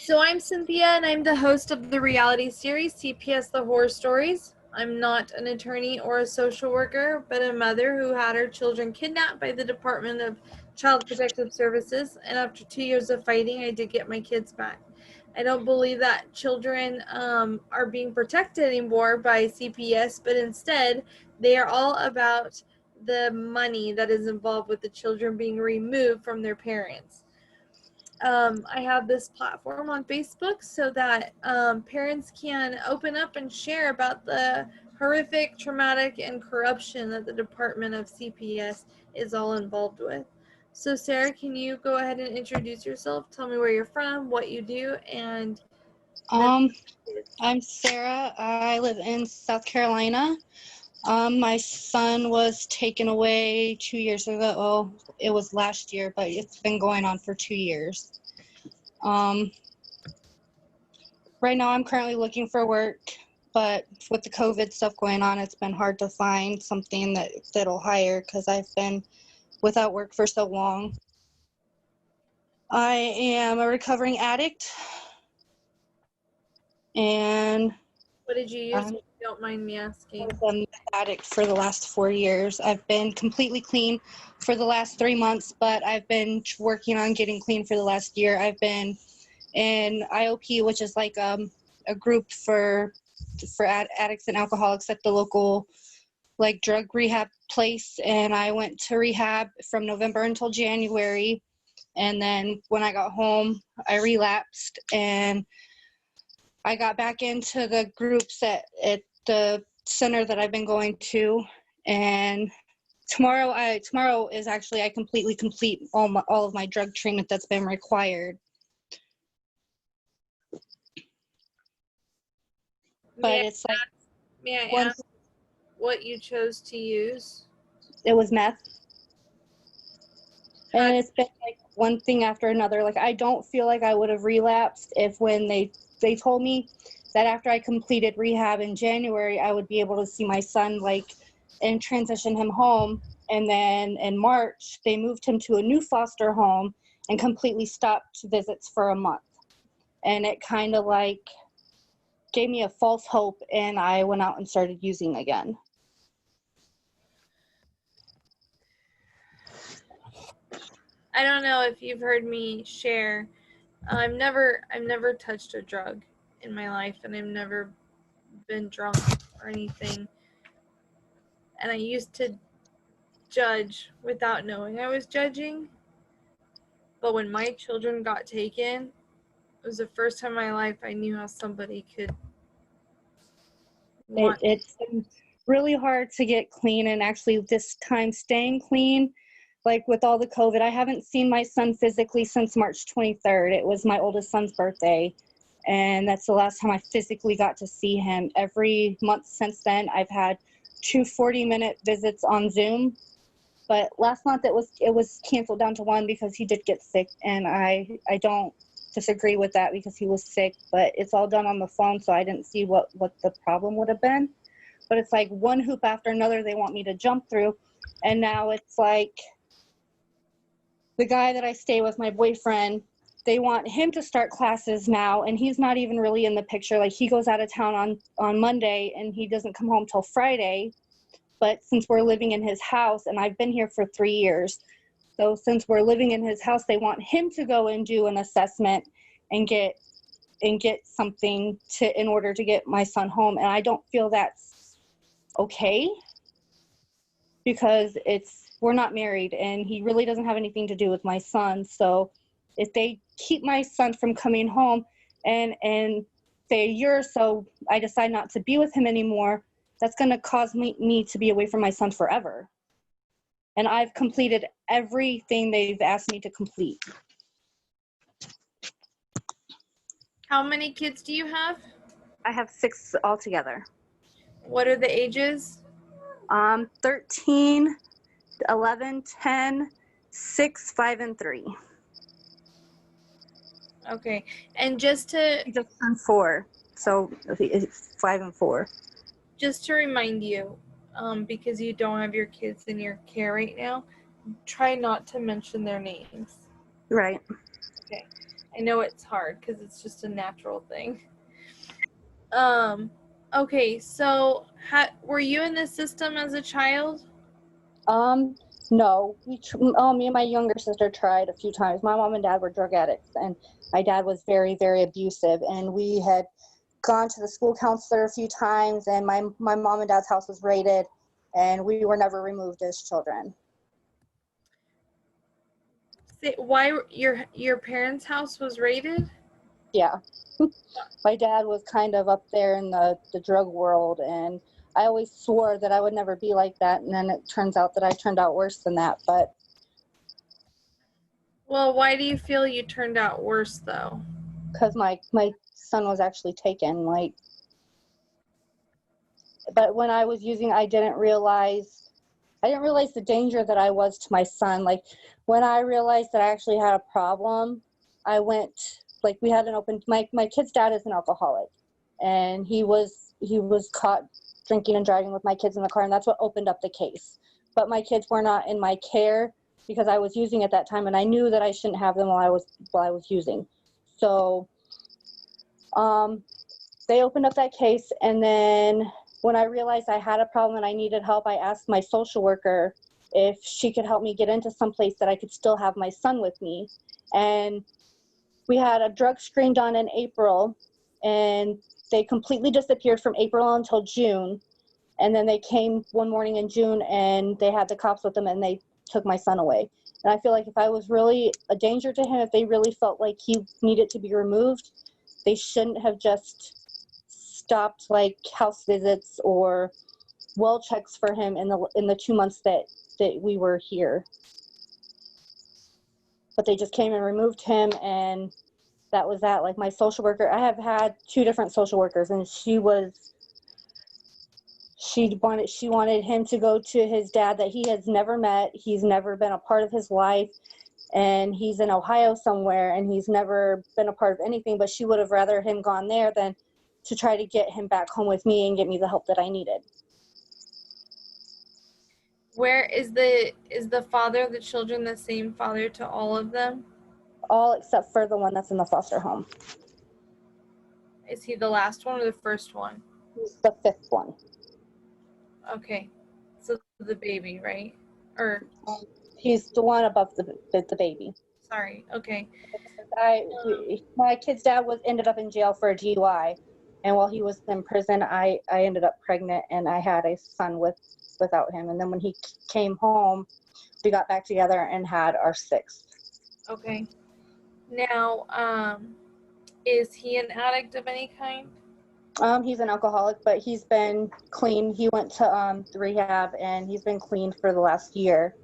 So I'm Cynthia, and I'm the host of the reality series CPS the Horror Stories. I'm not an attorney or a social worker, but a mother who had her children kidnapped by the Department of Child Protective Services, and after 2 years of fighting, I did get my kids back. I don't believe that children are being protected anymore by CPS, but instead, they are all about the money that is involved with the children being removed from their parents. I have this platform on Facebook so that parents can open up and share about the horrific, traumatic, and corruption that the Department of CPS is all involved with. So, Sarah, can you go ahead and introduce yourself? Tell me where you're from, what you do, and I'm Sara. I live in South Carolina. My son was taken away 2 years ago. Oh, it was last year, but it's been going on for 2 years. Right now I'm currently looking for work, but with the COVID stuff going on, it's been hard to find something that'll hire because I've been without work for so long. I am a recovering addict, and what did you use, if you don't mind me asking? I've been an addict for the last 4 years. I've been completely clean for the last 3 months, but I've been working on getting clean for the last year. I've been in IOP, which is like a group for addicts and alcoholics at the local like drug rehab place, and I went to rehab from November until January, and then when I got home I relapsed, and I got back into the groups at the center that I've been going to, and tomorrow is actually I completely complete all of my drug treatment that's been required. But it's like, may I ask what you chose to use? It was meth. And it's been like one thing after another. Like, I don't feel like I would have relapsed if when they told me that after I completed rehab in January, I would be able to see my son, like, and transition him home. And then in March, they moved him to a new foster home and completely stopped visits for a month. And it kind of like gave me a false hope, and I went out and started using again. I don't know if you've heard me share. I've never touched a drug in my life, and I've never been drunk or anything. And I used to judge without knowing I was judging. But when my children got taken, it was the first time in my life I knew how somebody could want. It's been really hard to get clean, and actually this time staying clean, like with all the COVID, I haven't seen my son physically since March 23rd. It was my oldest son's birthday, and that's the last time I physically got to see him. Every month since then, I've had 2 40-minute visits on Zoom, but last month it was canceled down to 1 because he did get sick, and I don't disagree with that because he was sick, but it's all done on the phone, so I didn't see what the problem would have been. But it's like one hoop after another they want me to jump through, and now it's like the guy that I stay with, my boyfriend, they want him to start classes now, and he's not even really in the picture. Like, he goes out of town on Monday, and he doesn't come home till Friday. But since we're living in his house, and I've been here for 3 years, so since we're living in his house, they want him to go and do an assessment and get something in order to get my son home. And I don't feel that's okay, because we're not married, and he really doesn't have anything to do with my son. So if they keep my son from coming home, and say a year or so I decide not to be with him anymore, that's going to cause me to be away from my son forever. And I've completed everything they've asked me to complete. How many kids do you have? I have 6 altogether. What are the ages? 13, 11, 10, 6, 5, and 3. Okay, and just to... He just turned 4, so it's 5 and 4. Just to remind you, because you don't have your kids in your care right now, try not to mention their names. Right. Okay. I know it's hard because it's just a natural thing. Okay, so were you in the system as a child? No, me and my younger sister tried a few times. My mom and dad were drug addicts, and my dad was very, very abusive. And we had gone to the school counselor a few times, and my mom and dad's house was raided, and we were never removed as children. Why your parents' house was raided? Yeah. My dad was kind of up there in the drug world, and I always swore that I would never be like that, and then it turns out that I turned out worse than that. But Well, why do you feel you turned out worse though? because my son was actually taken, like, but when I was using, I didn't realize the danger that I was to my son. Like, when I realized that I actually had a problem, I went, like, we had an open, my kid's dad is an alcoholic, and he was caught drinking and driving with my kids in the car, and that's what opened up the case. But my kids were not in my care because I was using at that time, and I knew that I shouldn't have them while I was using. So they opened up that case, and then when I realized I had a problem and I needed help, I asked my social worker if she could help me get into some place that I could still have my son with me. And we had a drug screen done in April, and they completely disappeared from April until June. And then they came one morning in June, and they had the cops with them, and they took my son away. And I feel like if I was really a danger to him, if they really felt like he needed to be removed, they shouldn't have just stopped like house visits or well checks for him in the 2 months that we were here. But they just came and removed him, and that was that. Like, my social worker, I have had 2 different social workers, and she wanted him to go to his dad that he has never met. He's never been a part of his life, and he's in Ohio somewhere, and he's never been a part of anything. But she would have rather him gone there than to try to get him back home with me and get me the help that I needed. Where is the father of the children the same father to all of them? All except for the one that's in the foster home. Is he the last one or the first one? He's the 5th one. Okay, so the baby, right? Or he's the one above the baby. Sorry. Okay. My kid's dad ended up in jail for a DUI, and while he was in prison, I ended up pregnant, and I had a son without him. And then when he came home, we got back together and had our 6th. Okay. Now, is he an addict of any kind? He's an alcoholic, but he's been clean. He went to rehab, and he's been clean for the last year.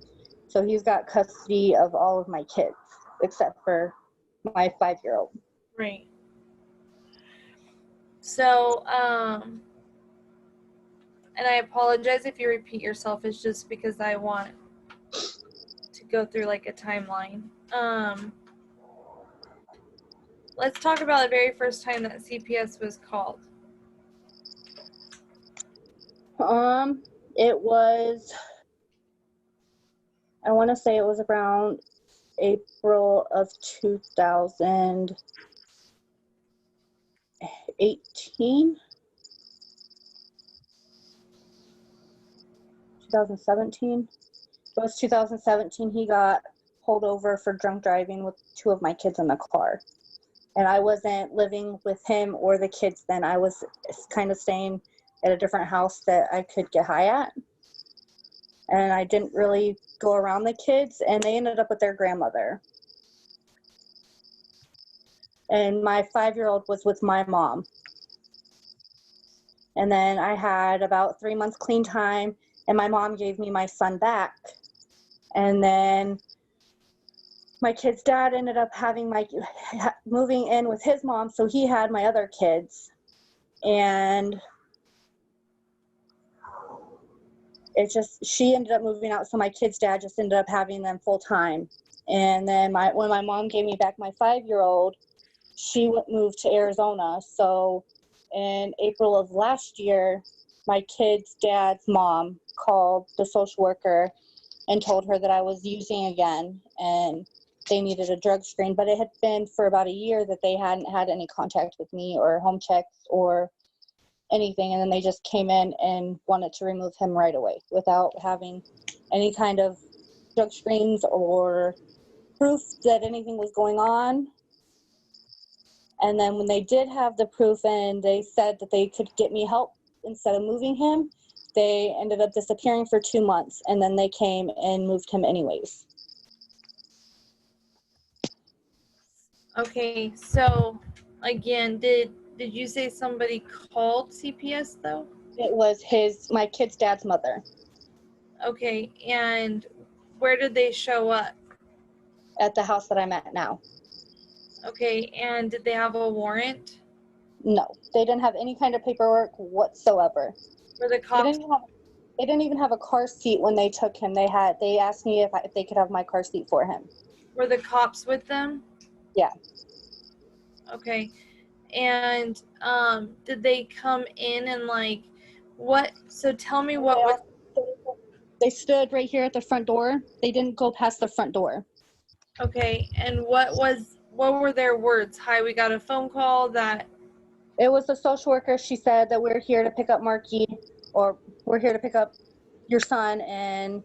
So he's got custody of all of my kids, except for my 5-year-old. Right. So, and I apologize if you repeat yourself. It's just because I want to go through like a timeline. Let's talk about the very first time that CPS was called. It was, I want to say it was around April of 2018. 2017. It was 2017. He got pulled over for drunk driving with 2 of my kids in the car. And I wasn't living with him or the kids then. I was kind of staying at a different house that I could get high at. And I didn't really go around the kids, and they ended up with their grandmother. And my 5-year-old was with my mom. And then I had about 3 months clean time, and my mom gave me my son back. And then my kid's dad ended up moving in with his mom, so he had my other kids. And she ended up moving out, so my kid's dad just ended up having them full time. And then when my mom gave me back my 5-year-old, she moved to Arizona. So in April of last year, my kid's dad's mom called the social worker and told her that I was using again. And they needed a drug screen, but it had been for about a year that they hadn't had any contact with me or home checks or anything. And then they just came in and wanted to remove him right away without having any kind of drug screens or proof that anything was going on. And then when they did have the proof and they said that they could get me help instead of moving him, they ended up disappearing for 2 months, and then they came and moved him anyways. Okay, so again, did you say somebody called CPS though? It was my kid's dad's mother Okay, and where did they show up? at the house that I'm at now. Okay, and did they have a warrant? No, they didn't have any kind of paperwork whatsoever. Were the They cops didn't even have a car seat when they took him. They asked me if they could have my car seat for him. were the cops with them? Yeah. Okay. And did they come in and like what, so tell me what was They stood right here at the front door. They didn't go past the front door. okay, and what were their words? Hi, we got a phone call that It was the social worker. She said that we're here to pick up Marky, or we're here to pick up your son, and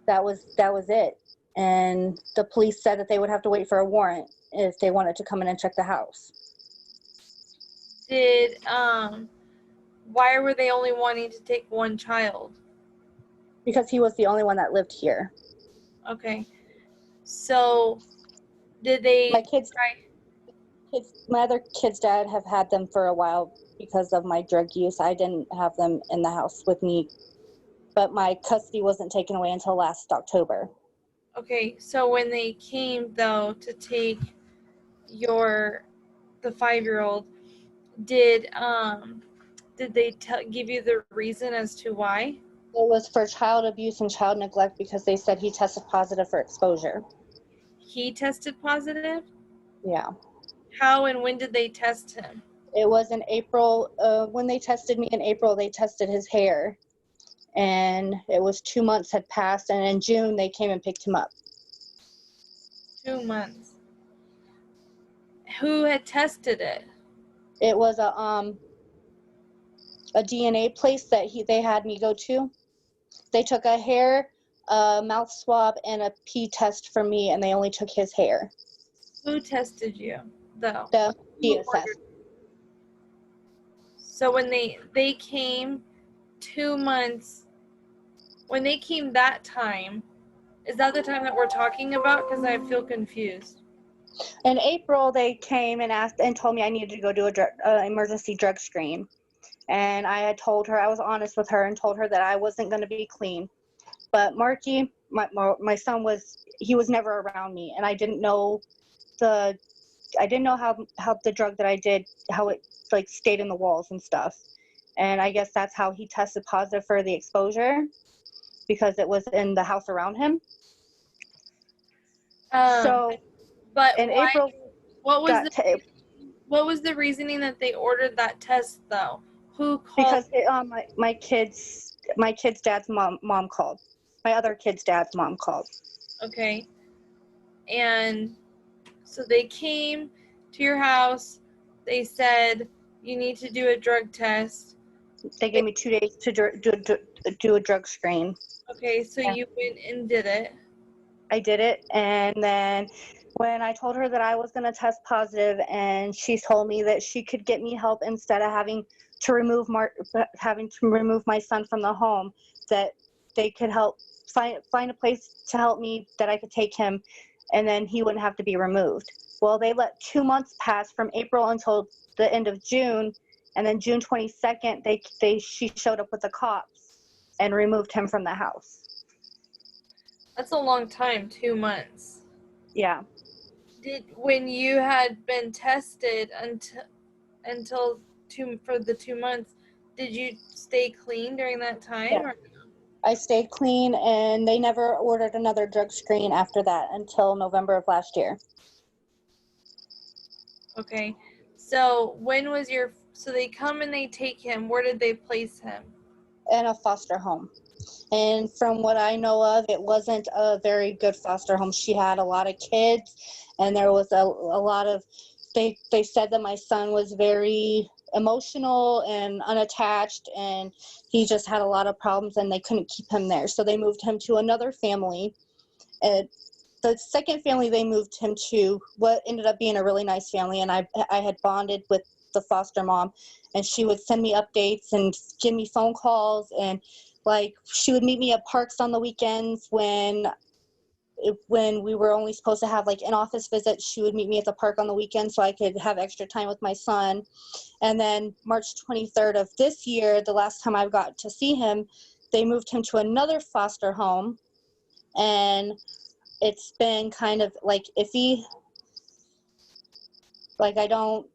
that was it. And the police said that they would have to wait for a warrant if they wanted to come in and check the house. did why were they only wanting to take one child? Because he was the only one that lived here. Okay. So did they My other kid's dad have had them for a while because of my drug use. I didn't have them in the house with me, but my custody wasn't taken away until last October. Okay, so when they came though to take the 5-year-old, did they give you the reason as to why? It was for child abuse and child neglect because they said he tested positive for exposure. He tested positive? Yeah. How and when did they test him? It was in April. When they tested me in April, they tested his hair. And it was 2 months had passed, and in June, they came and picked him up. 2 months. Who had tested it? It was a DNA place that they had me go to. They took a hair, a mouth swab, and a pee test from me, and they only took his hair. Who tested you, though? The DSS. So when they came 2 months, when they came that time, is that the time that we're talking about? Because I feel confused. In April, they came and asked and told me I needed to go do a emergency drug screen. And I had told her, I was honest with her and told her that I wasn't going to be clean. But Marky, my son he was never around me, and I didn't know how the drug that I did, how it like stayed in the walls and stuff. And I guess that's how he tested positive for the exposure, because it was in the house around him. So but in April, what was the reasoning that they ordered that test though? Who called? Because my kid's dad's mom called. My other kid's dad's mom called. Okay. And so they came to your house. They said you need to do a drug test. They gave me 2 days to do a drug screen. Okay, so you went and did it. I did it, and then when I told her that I was going to test positive, and she told me that she could get me help instead of having to remove my son from the home, that they could help find a place to help me, that I could take him, and then he wouldn't have to be removed. Well, they let 2 months pass from April until the end of June, and then June 22nd, she showed up with the cops and removed him from the house. That's a long time, 2 months. Yeah. When you had been tested until for the 2 months, did you stay clean during that time? Yeah. I stayed clean, and they never ordered another drug screen after that until November of last year. Okay. So so they come and they take him. Where did they place him? In a foster home. And from what I know of, it wasn't a very good foster home. She had a lot of kids, and there was a lot of, they said that my son was very emotional and unattached, and he just had a lot of problems, and they couldn't keep him there. So they moved him to another family. And the second family they moved him to, what ended up being a really nice family, and I had bonded with the foster mom, and she would send me updates and give me phone calls, and like she would meet me at parks on the weekends when we were only supposed to have like in-office visits. She would meet me at the park on the weekend so I could have extra time with my son. And then March 23rd of this year, the last time I got to see him, they moved him to another foster home, and it's been kind of like iffy. Like I don't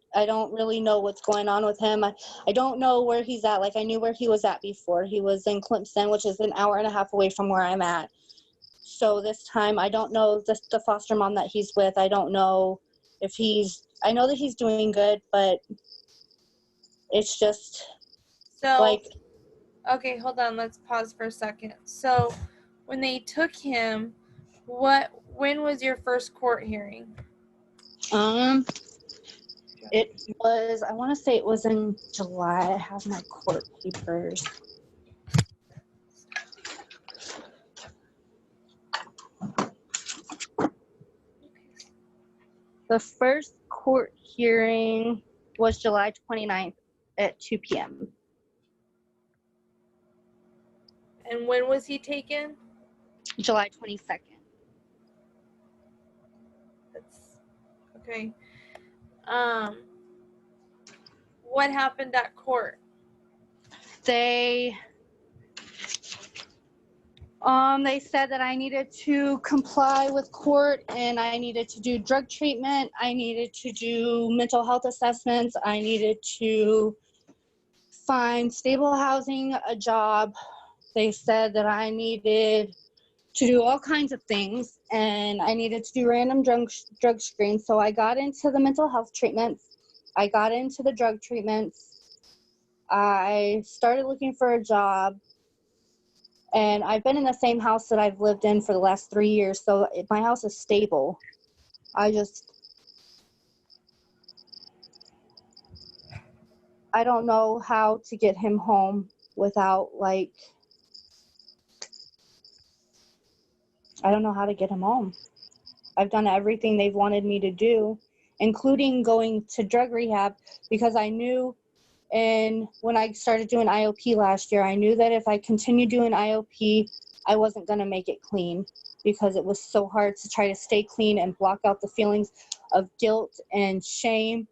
really know what's going on with him. I don't know where he's at. Like I knew where he was at before. He was in Clemson, which is an hour and a half away from where I'm at. So this time I don't know the foster mom that he's with. I don't know if I know that he's doing good, but it's just So, like, okay, hold on. Let's pause for a second. So, when they took him, when was your first court hearing? it was, I want to say it was in July. I have my court papers. The first court hearing was July 29th at 2 p.m. And when was he taken? July 22nd. That's okay. What happened at court? They said that I needed to comply with court, and I needed to do drug treatment. I needed to do mental health assessments. I needed to find stable housing, a job. They said that I needed to do all kinds of things, and I needed to do random drug screens. So I got into the mental health treatments. I got into the drug treatments. I started looking for a job, and I've been in the same house that I've lived in for the last 3 years. So my house is stable. I don't know how to get him home without, like, I don't know how to get him home. I've done everything they've wanted me to do, including going to drug rehab, because I knew, and when I started doing IOP last year, I knew that if I continued doing IOP, I wasn't going to make it clean, because it was so hard to try to stay clean and block out the feelings of guilt and shame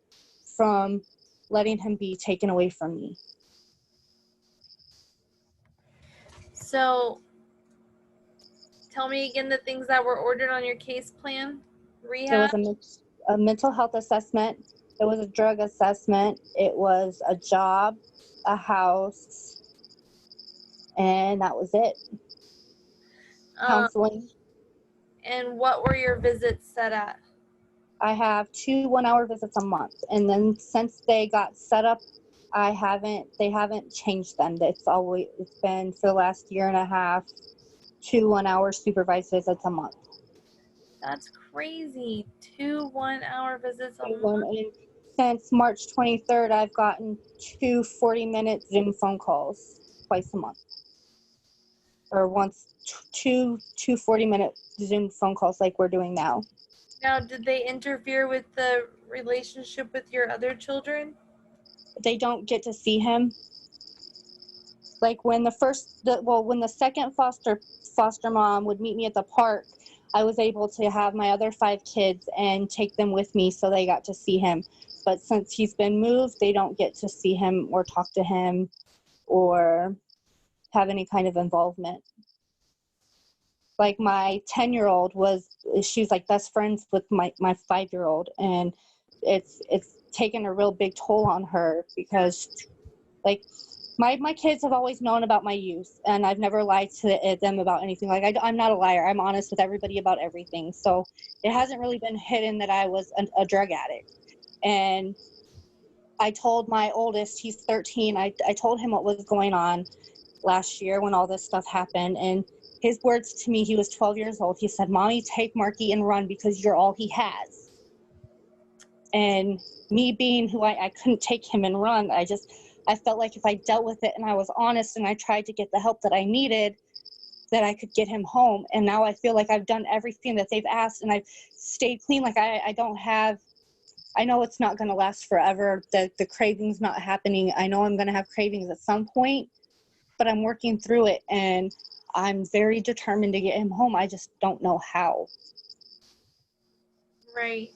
from letting him be taken away from me. So, tell me again the things that were ordered on your case plan. Rehab? There was a mental health assessment. It was a drug assessment. It was a job, a house, and that was it. Counseling. And what were your visits set at? I have 2 1-hour visits a month, and then since they got set up, they haven't changed them. It's been for the last year and a half, 2 1-hour supervised visits a month. That's crazy. 2 1-hour visits a month. And since March 23rd, I've gotten 2 40-minute Zoom phone calls twice a month, or once, two 40-minute Zoom phone calls like we're doing now. Now, did they interfere with the relationship with your other children? They don't get to see him. Like when the second foster mom would meet me at the park, I was able to have my other 5 kids and take them with me so they got to see him. But since he's been moved, they don't get to see him or talk to him or have any kind of involvement. Like my 10-year-old she was like best friends with my 5-year-old, and it's taken a real big toll on her, because like my kids have always known about my youth, and I've never lied to them about anything. Like I'm not a liar. I'm honest with everybody about everything. So it hasn't really been hidden that I was a drug addict. And I told my oldest, he's 13, I told him what was going on. last year when all this stuff happened. And his words to me, he was 12 years old. He said, "Mommy, take Marky and run because you're all he has." And me being who I couldn't take him and run, I felt like if I dealt with it and I was honest and I tried to get the help that I needed, that I could get him home. And now I feel like I've done everything that they've asked and I've stayed clean. Like I don't have, I know it's not going to last forever. The craving's not happening. I know I'm going to have cravings at some point, but I'm working through it and I'm very determined to get him home. I just don't know how. Right.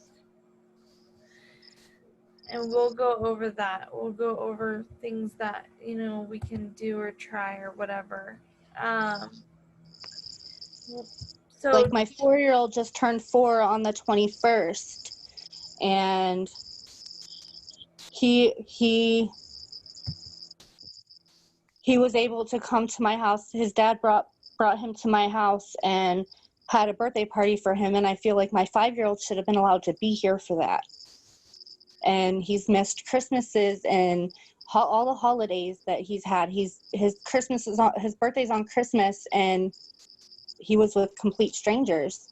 And we'll go over that. We'll go over things that, you know, we can do or try or whatever. So Like my 4-year-old just turned 4 on the 21st, and he was able to come to my house. His dad brought him to my house and had a birthday party for him, and I feel like my 5-year-old should have been allowed to be here for that. And he's missed Christmases and all the holidays that he's had. His birthday's on Christmas, and he was with complete strangers.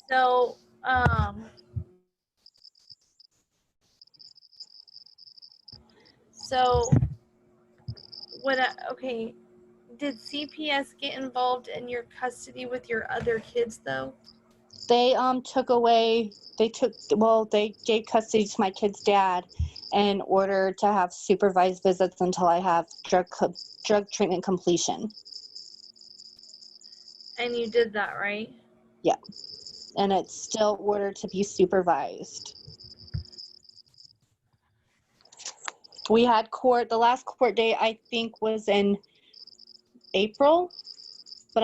So, okay, did CPS get involved in your custody with your other kids though? They gave custody to my kid's dad in order to have supervised visits until I have drug treatment completion. And you did that, right? Yeah. And it's still ordered to be supervised. We had court, the last court date I think was in April, but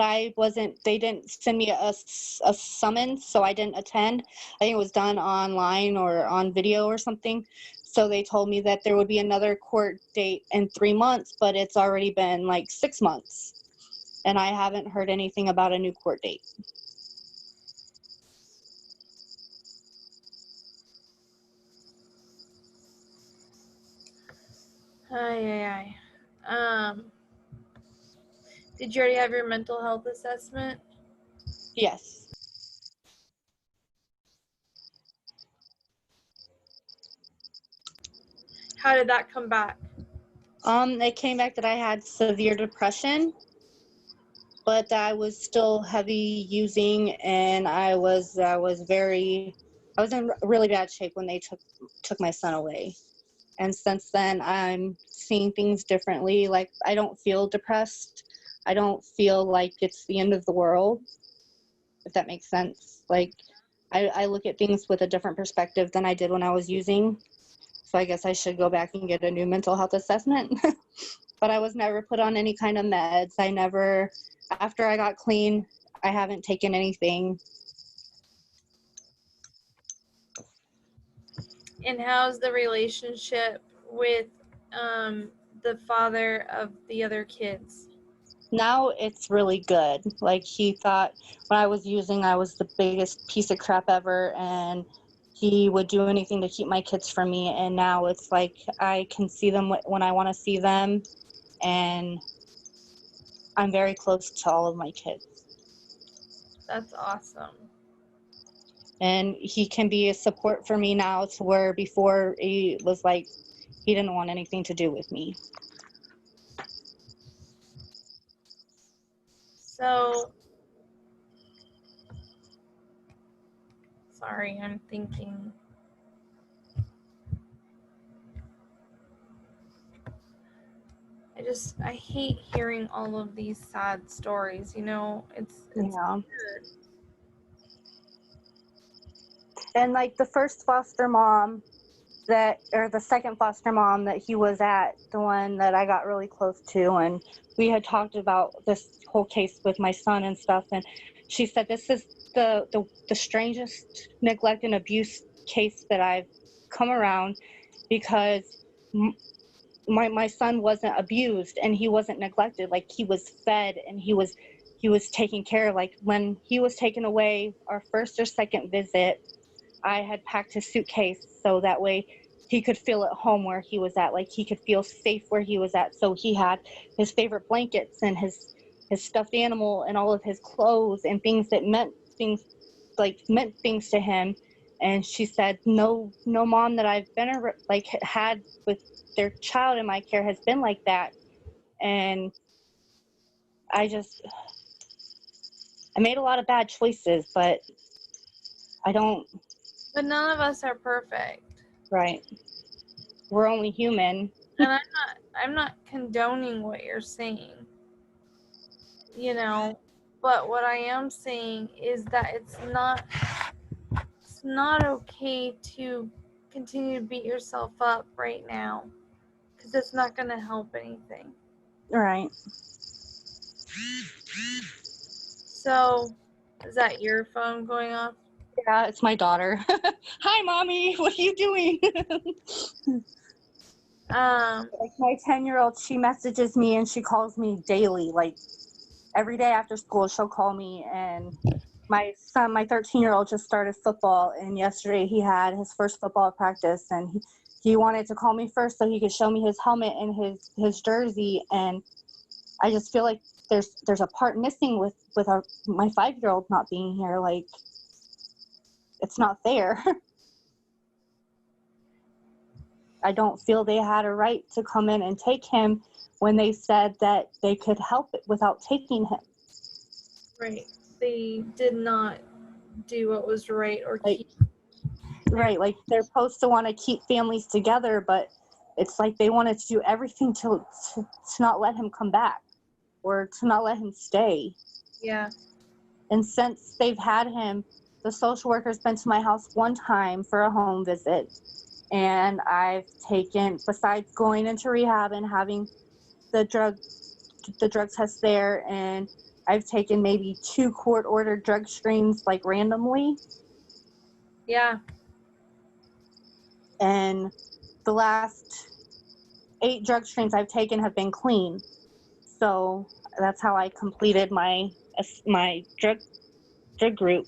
they didn't send me a summons, so I didn't attend. I think it was done online or on video or something. So they told me that there would be another court date in 3 months, but it's already been like 6 months. And I haven't heard anything about a new court date. Ay. Did you already have your mental health assessment? Yes. How did that come back? It came back that I had severe depression, but that I was still heavy using, and I was in really bad shape when they took my son away. And since then, I'm seeing things differently. Like, I don't feel depressed. I don't feel like it's the end of the world, if that makes sense. Like, I look at things with a different perspective than I did when I was using. So I guess I should go back and get a new mental health assessment. But I was never put on any kind of meds. After I got clean, I haven't taken anything. And how's the relationship with the father of the other kids? Now it's really good. Like, he thought when I was using, I was the biggest piece of crap ever, and he would do anything to keep my kids from me. And now it's like I can see them when I want to see them, and I'm very close to all of my kids. That's awesome. And he can be a support for me now, to where before he was like, he didn't want anything to do with me. So, sorry, I'm thinking. I hate hearing all of these sad stories, you know, it's Yeah. weird. And like the first foster mom the second foster mom that he was at, the one that I got really close to, and we had talked about this whole case with my son and stuff, and she said, "This is the strangest neglect and abuse case that I've come around, because my son wasn't abused and he wasn't neglected. Like, he was fed and he was taken care of. Like, when he was taken away our first or second visit, I had packed his suitcase so that way he could feel at home where he was at, like he could feel safe where he was at. So he had his favorite blankets and his stuffed animal and all of his clothes and things that meant things to him. And she said, no mom that I've been had with their child in my care has been like that. And I made a lot of bad choices, but I don't. But none of us are perfect. Right. We're only human. And I'm not condoning what you're saying, you know, but what I am saying is that it's not okay to continue to beat yourself up right now, because it's not going to help anything. Right. So, is that your phone going off? Yeah, it's my daughter. Hi, mommy. What are you doing? Like my 10-year-old, she messages me and she calls me daily. Like every day after school, she'll call me. And my son, my 13-year-old, just started football, and yesterday he had his first football practice, and he wanted to call me first so he could show me his helmet and his jersey. And I just feel like there's a part missing with my 5-year-old not being here. Like, it's not fair. I don't feel they had a right to come in and take him when they said that they could help it without taking him. Right. They did not do what was right or Like, keep. right, like they're supposed to want to keep families together, but it's like they wanted to do everything to not let him come back or to not let him stay. Yeah. And since they've had him, the social worker's been to my house one time for a home visit. And I've taken, besides going into rehab and having the drug test there, and I've taken maybe 2 court-ordered drug screens, like randomly. Yeah. And the last 8 drug screens I've taken have been clean. So that's how I completed my drug group.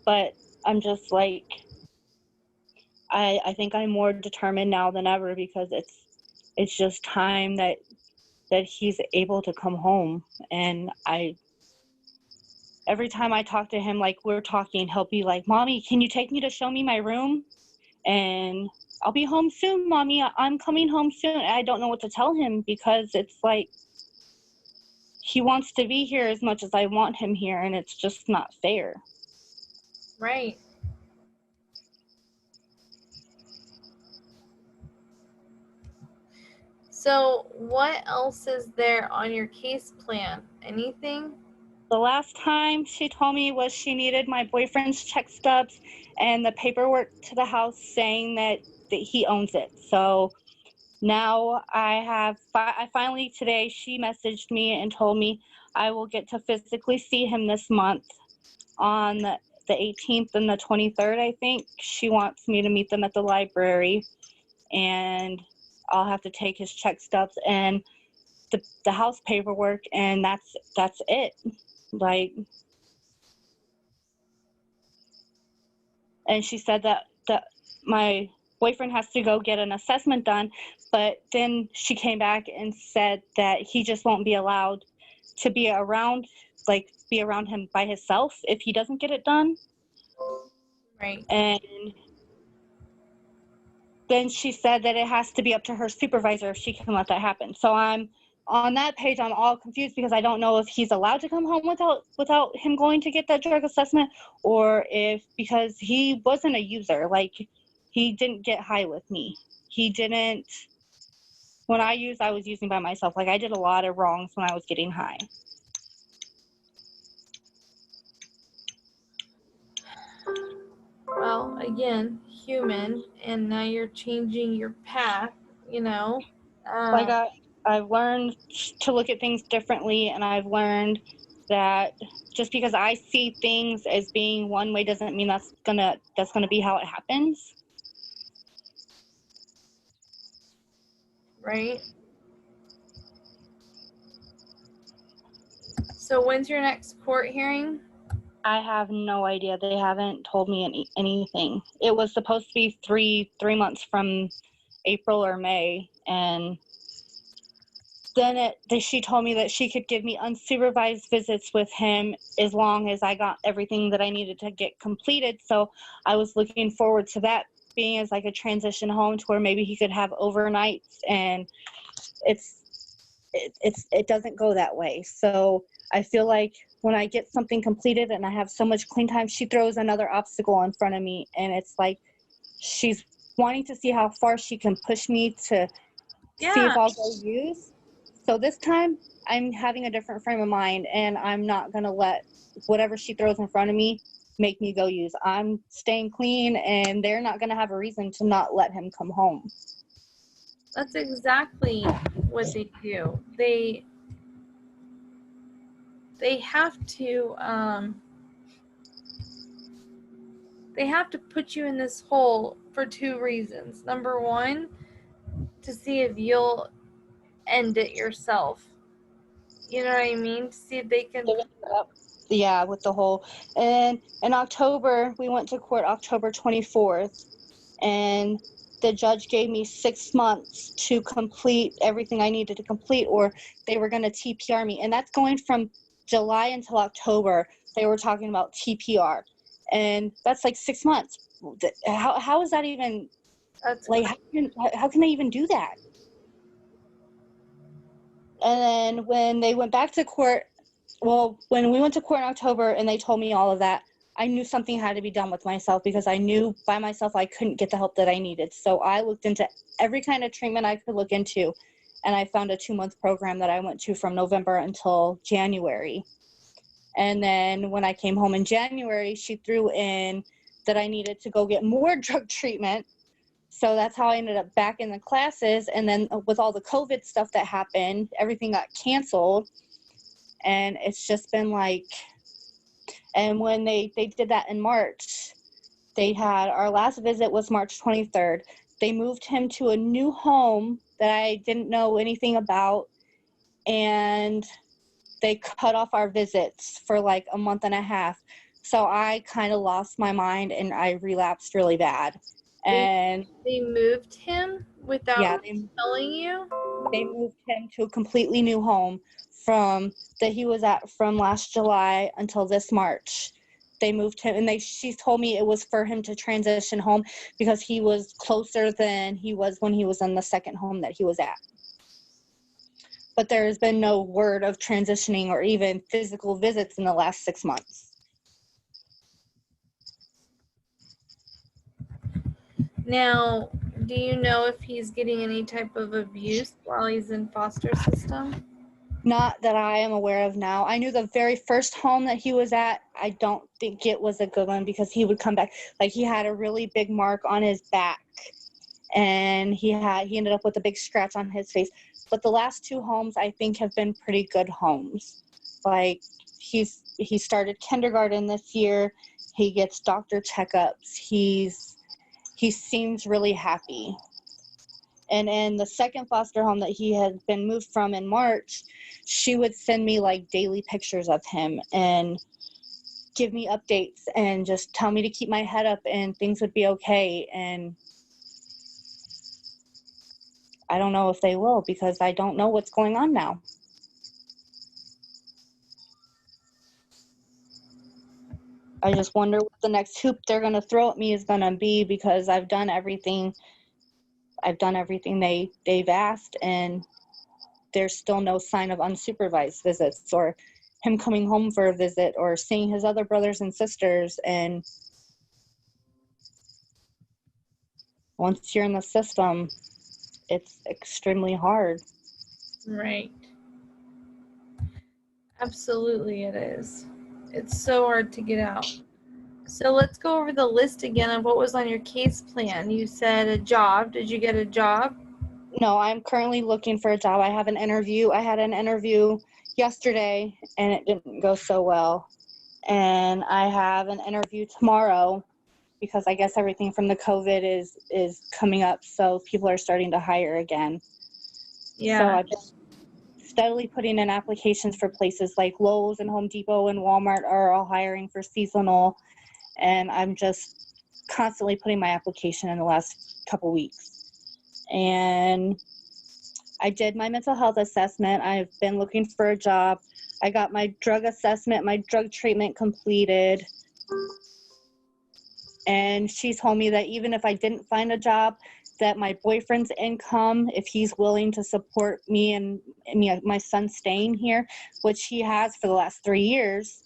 But I'm just like, I think I'm more determined now than ever, because it's just time that he's able to come home. And every time I talk to him, like we're talking, he'll be like, Mommy, can you take me to show me my room? And I'll be home soon, Mommy. I'm coming home soon. I don't know what to tell him, because it's like he wants to be here as much as I want him here, and it's just not fair. Right. So, what else is there on your case plan? Anything? The last time she told me was she needed my boyfriend's check stubs and the paperwork to the house saying that he owns it. So now I finally, today, she messaged me and told me I will get to physically see him this month on the 18th and the 23rd, I think. She wants me to meet them at the library, and I'll have to take his check stubs and the house paperwork, and that's it. Like, and she said that my boyfriend has to go get an assessment done, but then she came back and said that he just won't be allowed to be around him by himself if he doesn't get it done. Right. And then she said that it has to be up to her supervisor if she can let that happen. So I'm on that page, I'm all confused, because I don't know if he's allowed to come home without him going to get that drug assessment, or because he wasn't a user. Like, he didn't get high with me. He didn't. When I was using by myself. Like, I did a lot of wrongs when I was getting high. Well, again, human, and now you're changing your path, you know. Like, I've learned to look at things differently, and I've learned that just because I see things as being one way doesn't mean that's gonna be how it happens. Right. So when's your next court hearing? I have no idea. They haven't told me anything. It was supposed to be three months from April or May, and then she told me that she could give me unsupervised visits with him as long as I got everything that I needed to get completed. So I was looking forward to that being as like a transition home to where maybe he could have overnights, and it doesn't go that way. So I feel like when I get something completed and I have so much clean time, she throws another obstacle in front of me, and it's like she's wanting to see how far she can push me to see if I'll go use. So this time I'm having a different frame of mind, and I'm not going to let whatever she throws in front of me make me go use. I'm staying clean, and they're not going to have a reason to not let him come home. That's exactly what they do. They have to put you in this hole for two reasons. Number one, to see if you'll end it yourself. You know what I mean? To see if they can. Yeah, with the whole. And in October, we went to court October 24th, and the judge gave me 6 months to complete everything I needed to complete, or they were going to TPR me. And that's going from July until October. They were talking about TPR, and that's like 6 months. How is that even? That's like how can they even do that? And then when they went back to court, well, when we went to court in October and they told me all of that, I knew something had to be done with myself, because I knew by myself I couldn't get the help that I needed. So I looked into every kind of treatment I could look into, and I found a 2-month program that I went to from November until January. And then when I came home in January, she threw in that I needed to go get more drug treatment. So that's how I ended up back in the classes. And then with all the COVID stuff that happened, everything got canceled. And it's just been like, and when they did that in March, they had, our last visit was March 23rd. They moved him to a new home that I didn't know anything about. And they cut off our visits for like a month and a half. So I kind of lost my mind, and I relapsed really bad. And they moved him without telling you? They moved him to a completely new home that he was at from last July until this March. They moved him, and she told me it was for him to transition home because he was closer than he was when he was in the second home that he was at. But there's been no word of transitioning or even physical visits in the last 6 months. Now, do you know if he's getting any type of abuse while he's in foster system? Not that I am aware of now. I knew the very first home that he was at, I don't think it was a good one, because he would come back. Like, he had a really big mark on his back, and he ended up with a big scratch on his face. But the last 2 homes, I think, have been pretty good homes. Like, he started kindergarten this year. He gets doctor checkups. He seems really happy. And in the second foster home that he had been moved from in March, she would send me like daily pictures of him and give me updates and just tell me to keep my head up and things would be okay. And I don't know if they will, because I don't know what's going on now. I just wonder what the next hoop they're going to throw at me is going to be, because I've done everything they've asked, and there's still no sign of unsupervised visits or him coming home for a visit or seeing his other brothers and sisters. And once you're in the system, it's extremely hard. Right. Absolutely it is. It's so hard to get out. So let's go over the list again of what was on your case plan. You said a job. Did you get a job? No, I'm currently looking for a job. I had an interview yesterday, and it didn't go so well. And I have an interview tomorrow, because I guess everything from the COVID is coming up, so people are starting to hire again. Yeah. So I'm just steadily putting in applications for places like Lowe's and Home Depot and Walmart are all hiring for seasonal. And I'm just constantly putting my application in the last couple weeks. And I did my mental health assessment. I've been looking for a job. I got my drug assessment, my drug treatment completed. And she told me that even if I didn't find a job, that my boyfriend's income, if he's willing to support me and my son staying here, which he has for the last 3 years.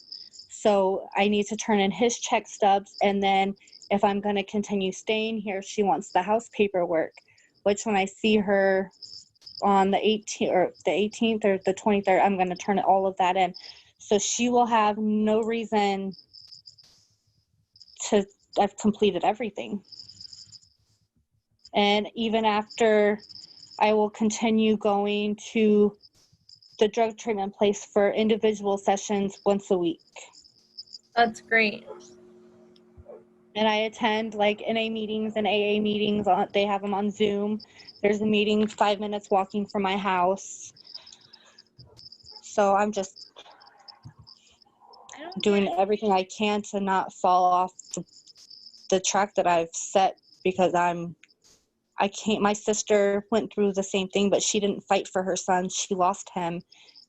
So I need to turn in his check stubs. And then if I'm going to continue staying here, she wants the house paperwork, which when I see her on the 18th or the 23rd, I'm going to turn all of that in. So she will have no reason to, I've completed everything. And even after, I will continue going to the drug treatment place for individual sessions once a week. That's great. And I attend like NA meetings and AA meetings. They have them on Zoom. There's a meeting 5 minutes walking from my house. So I'm just doing everything I can to not fall off the track that I've set, because I can't. My sister went through the same thing, but she didn't fight for her son. She lost him,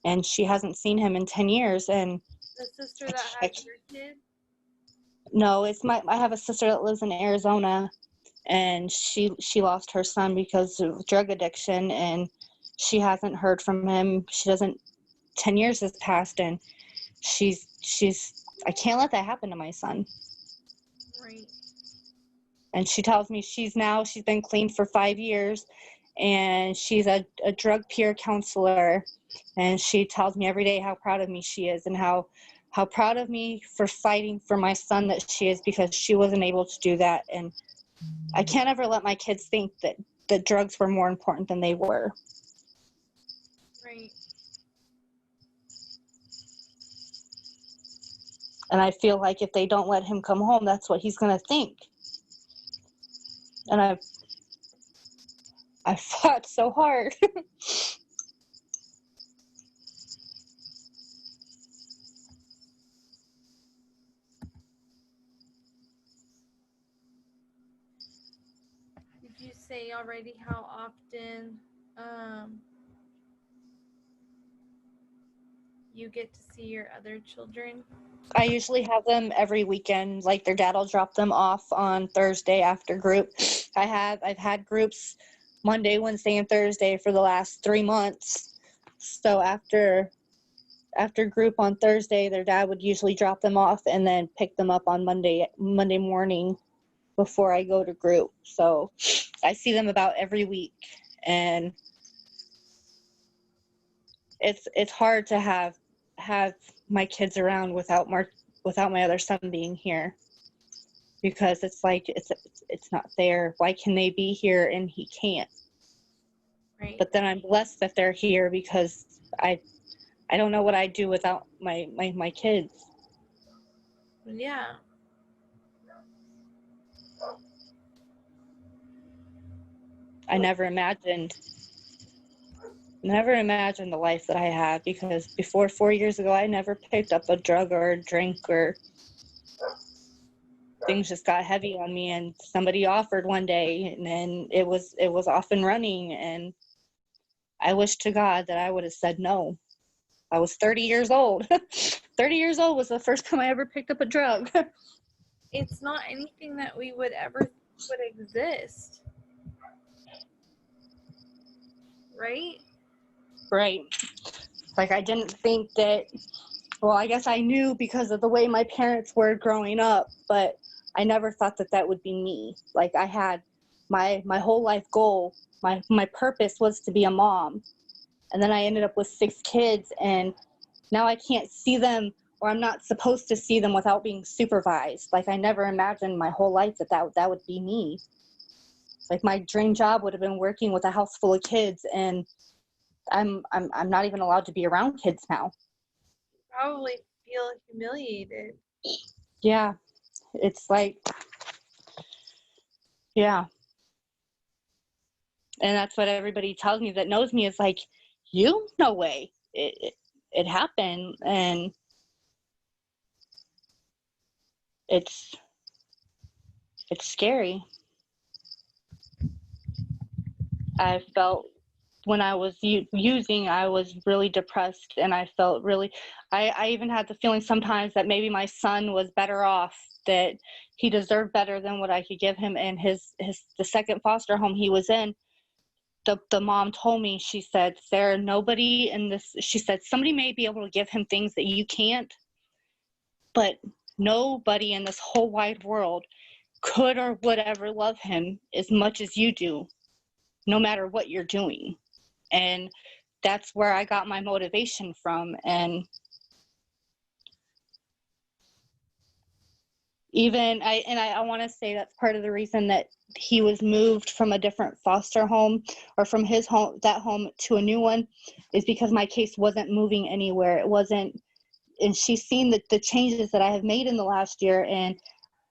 and she hasn't seen him in 10 years. And the sister that had your kid? No, I have a sister that lives in Arizona, and she lost her son because of drug addiction, and she hasn't heard from him. 10 years has passed, and she's I can't let that happen to my son. Right. And she tells me she's been clean for 5 years, and she's a drug peer counselor, and she tells me every day how proud of me she is, and how proud of me for fighting for my son that she is, because she wasn't able to do that. And I can't ever let my kids think that drugs were more important than they were. Right. And I feel like if they don't let him come home, that's what he's going to think. And I fought so hard. Did you say already how often you get to see your other children? I usually have them every weekend. Like their dad will drop them off on Thursday after group. I've had groups Monday, Wednesday, and Thursday for the last 3 months. So after group on Thursday, their dad would usually drop them off and then pick them up on Monday morning before I go to group. So I see them about every week, and it's hard to have my kids around without my other son being here, because it's like it's not fair. Why can they be here and he can't? Right. But then I'm blessed that they're here, because I don't know what I'd do without my kids. Yeah. I never imagined the life that I had, because before 4 years ago, I never picked up a drug or a drink, or things just got heavy on me, and somebody offered one day, and then it was off and running. And I wish to God that I would have said no. I was 30 years old. 30 years old was the first time I ever picked up a drug. It's not anything that we would ever think would exist. Right? Right. Like I didn't think that, well, I guess I knew because of the way my parents were growing up, but I never thought that would be me. Like I had my whole life goal, my purpose was to be a mom. And then I ended up with 6 kids, and now I can't see them, or I'm not supposed to see them without being supervised. Like I never imagined my whole life that would be me. Like my dream job would have been working with a house full of kids, and I'm not even allowed to be around kids now. Probably feel humiliated. Yeah. It's like, yeah. And that's what everybody tells me that knows me, is like, you? No way. It happened, and it's scary. I felt when I was using, I was really depressed, and I felt really, I even had the feeling sometimes that maybe my son was better off, that he deserved better than what I could give him. And the second foster home he was in, the mom told me, she said, Sarah, nobody in this, she said, somebody may be able to give him things that you can't, but nobody in this whole wide world could or would ever love him as much as you do, no matter what you're doing. And that's where I got my motivation from. And even I want to say that's part of the reason that he was moved from a different foster home, or from his home, that home, to a new one, is because my case wasn't moving anywhere. It wasn't. And she's seen the changes that I have made in the last year, and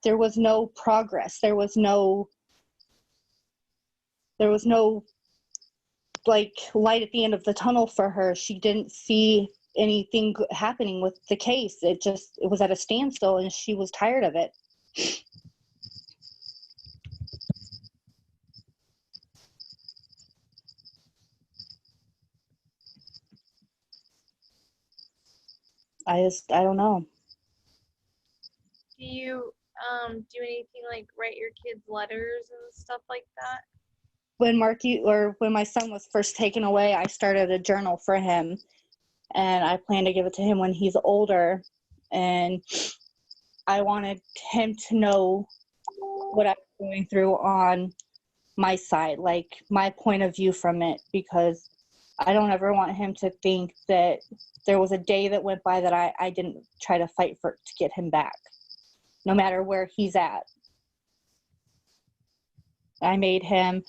there was no progress. There was no like light at the end of the tunnel for her. She didn't see anything happening with the case. It was at a standstill, and she was tired of it. I don't know. Do you do anything like write your kids letters and stuff like that? When when my son was first taken away, I started a journal for him, and I plan to give it to him when he's older. And I wanted him to know what I was going through on my side, like my point of view from it, because I don't ever want him to think that there was a day that went by that I didn't try to fight to get him back, no matter where he's at. I made him,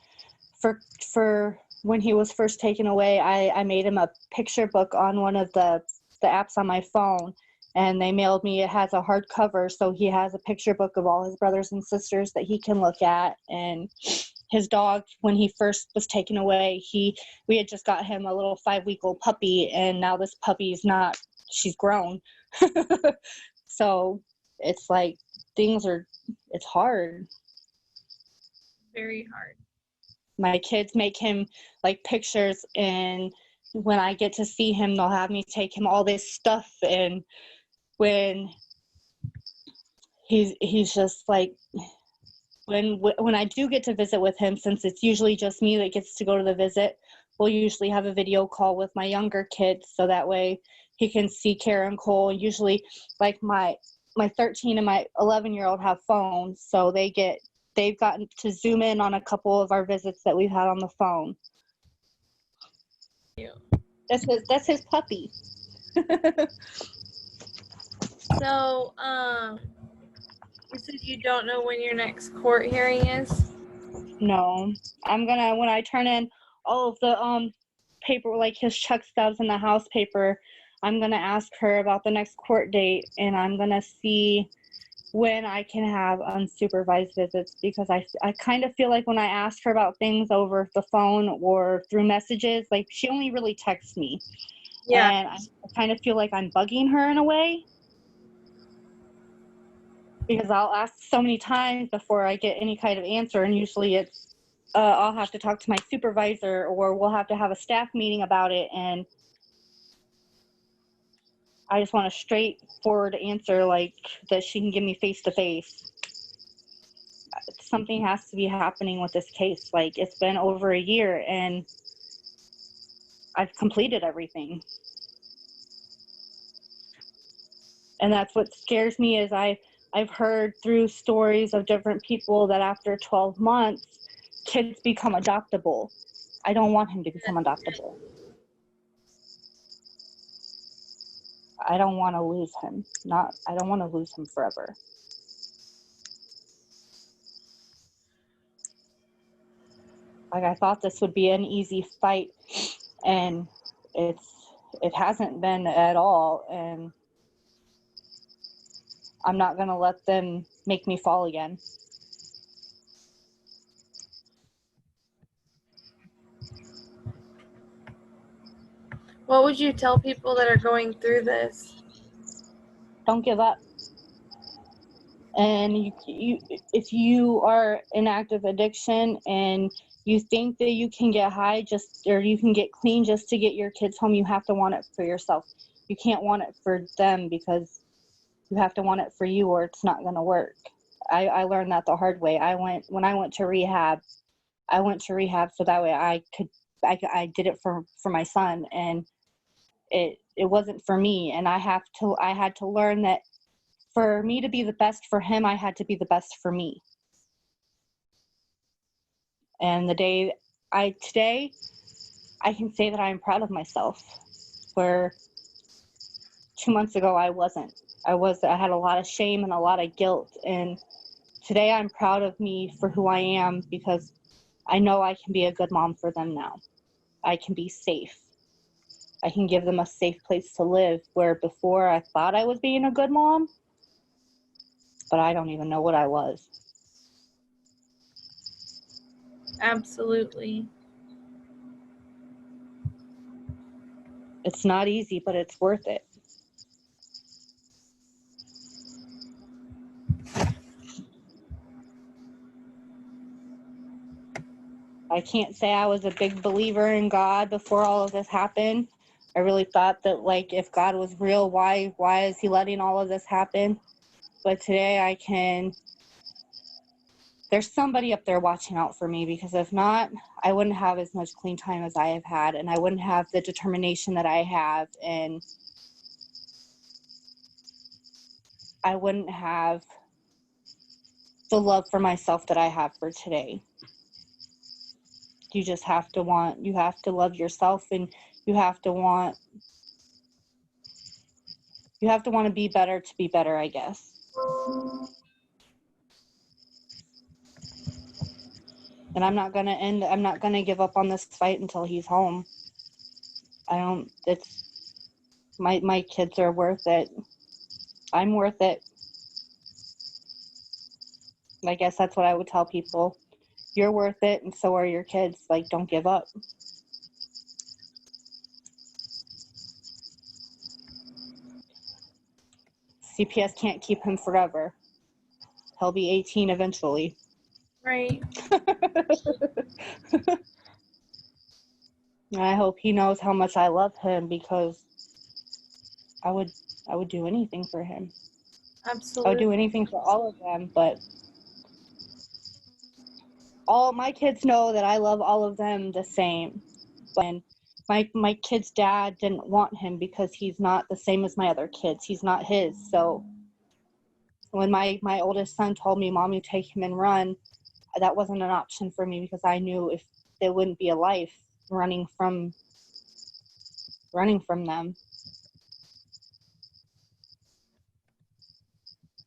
for when he was first taken away, I made him a picture book on one of the apps on my phone, and they mailed me. It has a hardcover, so he has a picture book of all his brothers and sisters that he can look at. And his dog, when he first was taken away, we had just got him a little 5-week-old puppy, and now this puppy's not, she's grown. So it's like it's hard. Very hard. My kids make him like pictures, and when I get to see him, they'll have me take him all this stuff. And when he's just like, when I do get to visit with him, since it's usually just me that gets to go to the visit, we'll usually have a video call with my younger kids, so that way he can see Kara and Cole. Usually, like my 13 and my 11-year-old have phones, so they've gotten to zoom in on a couple of our visits that we've had on the phone. Yeah. That's his puppy. So, you said you don't know when your next court hearing is? No, when I turn in all of the paper, like his check stubs and the house paper, I'm gonna ask her about the next court date, and I'm gonna see when I can have unsupervised visits, because I kind of feel like when I ask her about things over the phone or through messages, like she only really texts me. Yeah. And I kind of feel like I'm bugging her in a way, because I'll ask so many times before I get any kind of answer, and usually it's I'll have to talk to my supervisor, or we'll have to have a staff meeting about it, and I just want a straightforward answer, like that she can give me face to face. Something has to be happening with this case. Like, it's been over a year, and I've completed everything. And that's what scares me, is I've heard through stories of different people that after 12 months, kids become adoptable. I don't want him to become adoptable. I don't want to lose him. I don't want to lose him forever. Like, I thought this would be an easy fight, and it hasn't been at all, and I'm not going to let them make me fall again. What would you tell people that are going through this? Don't give up. And if you are in active addiction and you think that you can get high or you can get clean just to get your kids home, you have to want it for yourself. You can't want it for them, because you have to want it for you, or it's not going to work. I learned that the hard way. When I went to rehab, so that way I did it for my son, and it wasn't for me. And I had to learn that for me to be the best for him, I had to be the best for me. And today I can say that I am proud of myself, where 2 months ago I wasn't. I had a lot of shame and a lot of guilt, and today I'm proud of me for who I am, because I know I can be a good mom for them now. I can be safe. I can give them a safe place to live, where before I thought I was being a good mom, but I don't even know what I was. Absolutely. It's not easy, but it's worth it. I can't say I was a big believer in God before all of this happened. I really thought that, like, if God was real, why is he letting all of this happen? But today there's somebody up there watching out for me, because if not, I wouldn't have as much clean time as I have had, and I wouldn't have the determination that I have, and I wouldn't have the love for myself that I have for today. You just have to love yourself, and you have to want to be better, I guess. And I'm not going to give up on this fight until he's home. My kids are worth it. I'm worth it. I guess that's what I would tell people. You're worth it, and so are your kids. Like, don't give up. CPS can't keep him forever. He'll be 18 eventually. Right. And I hope he knows how much I love him, because I would do anything for him. Absolutely. I would do anything for all of them, but all my kids know that I love all of them the same. And my kid's dad didn't want him because he's not the same as my other kids. He's not his. So when my oldest son told me, "Mom, you take him and run," that wasn't an option for me, because I knew if there wouldn't be a life running from them.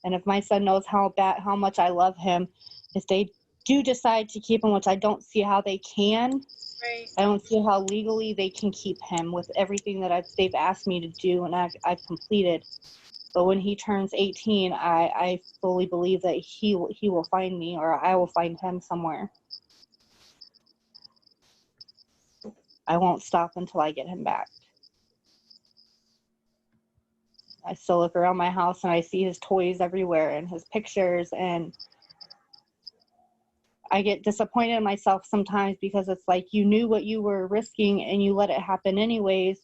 And if my son knows how much I love him, if they do decide to keep him, which I don't see how they can, Right. I don't see how legally they can keep him with everything that they've asked me to do, and I've completed. But when he turns 18, I fully believe that he will find me, or I will find him somewhere. I won't stop until I get him back. I still look around my house and I see his toys everywhere and his pictures, and I get disappointed in myself sometimes, because it's like, you knew what you were risking and you let it happen anyways,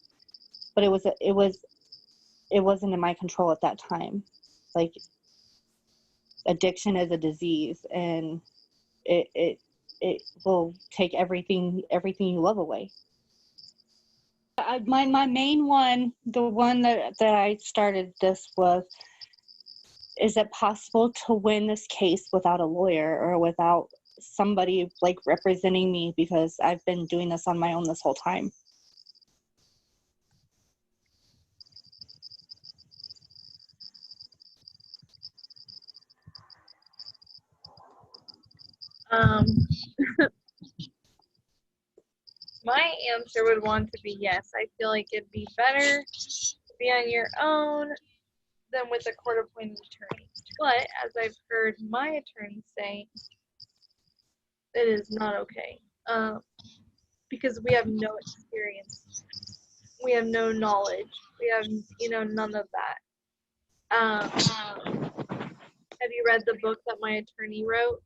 but it wasn't in my control at that time. Like, addiction is a disease, and it will take everything you love away. My main one, the one that I started this was, is it possible to win this case without a lawyer or without somebody like representing me, because I've been doing this on my own this whole time. My answer would want to be yes. I feel like it'd be better to be on your own than with a court-appointed attorney. But as I've heard my attorney say, it is not okay, because we have no experience We have no knowledge. We have, none of that. Have you read the book that my attorney wrote?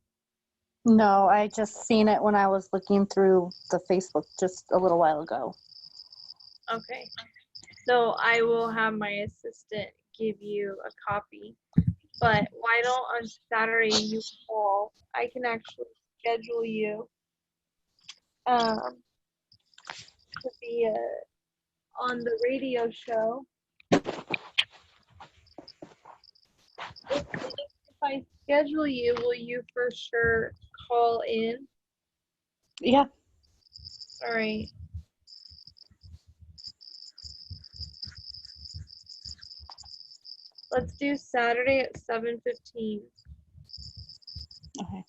No, I just seen it when I was looking through the Facebook just a little while ago. Okay. So I will have my assistant give you a copy. But why don't on Saturday you call? I can actually schedule you to be on the radio show. If I schedule you, will you for sure call in? Yeah. All right. Let's do Saturday at 7:15. Okay.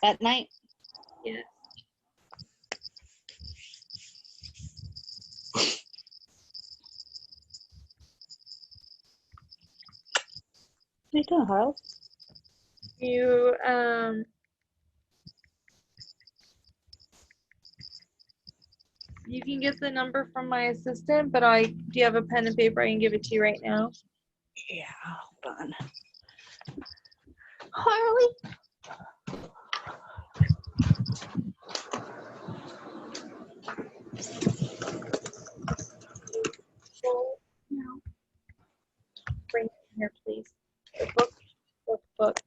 At night? Yes. What are you doing, Harl? You can get the number from my assistant, but do you have a pen and paper? I can give it to you right now. Yeah, hold on. Harley? No. Bring it in here, please. The book.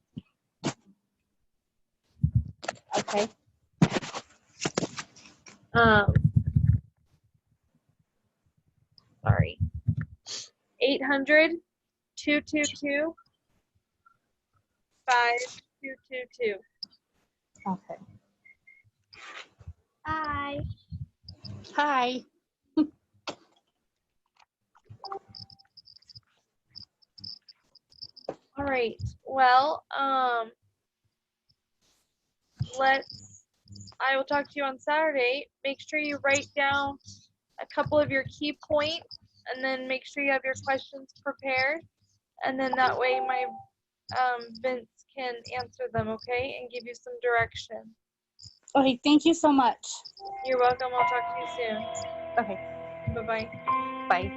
Okay. Sorry. 800-222-5222. Okay. Hi. Hi. All right. Well, I will talk to you on Saturday. Make sure you write down a couple of your key points, and then make sure you have your questions prepared, and then that way my Vince can answer them, okay, and give you some direction. Okay, thank you so much. You're welcome. I'll talk to you soon. Okay. Bye-bye. Bye.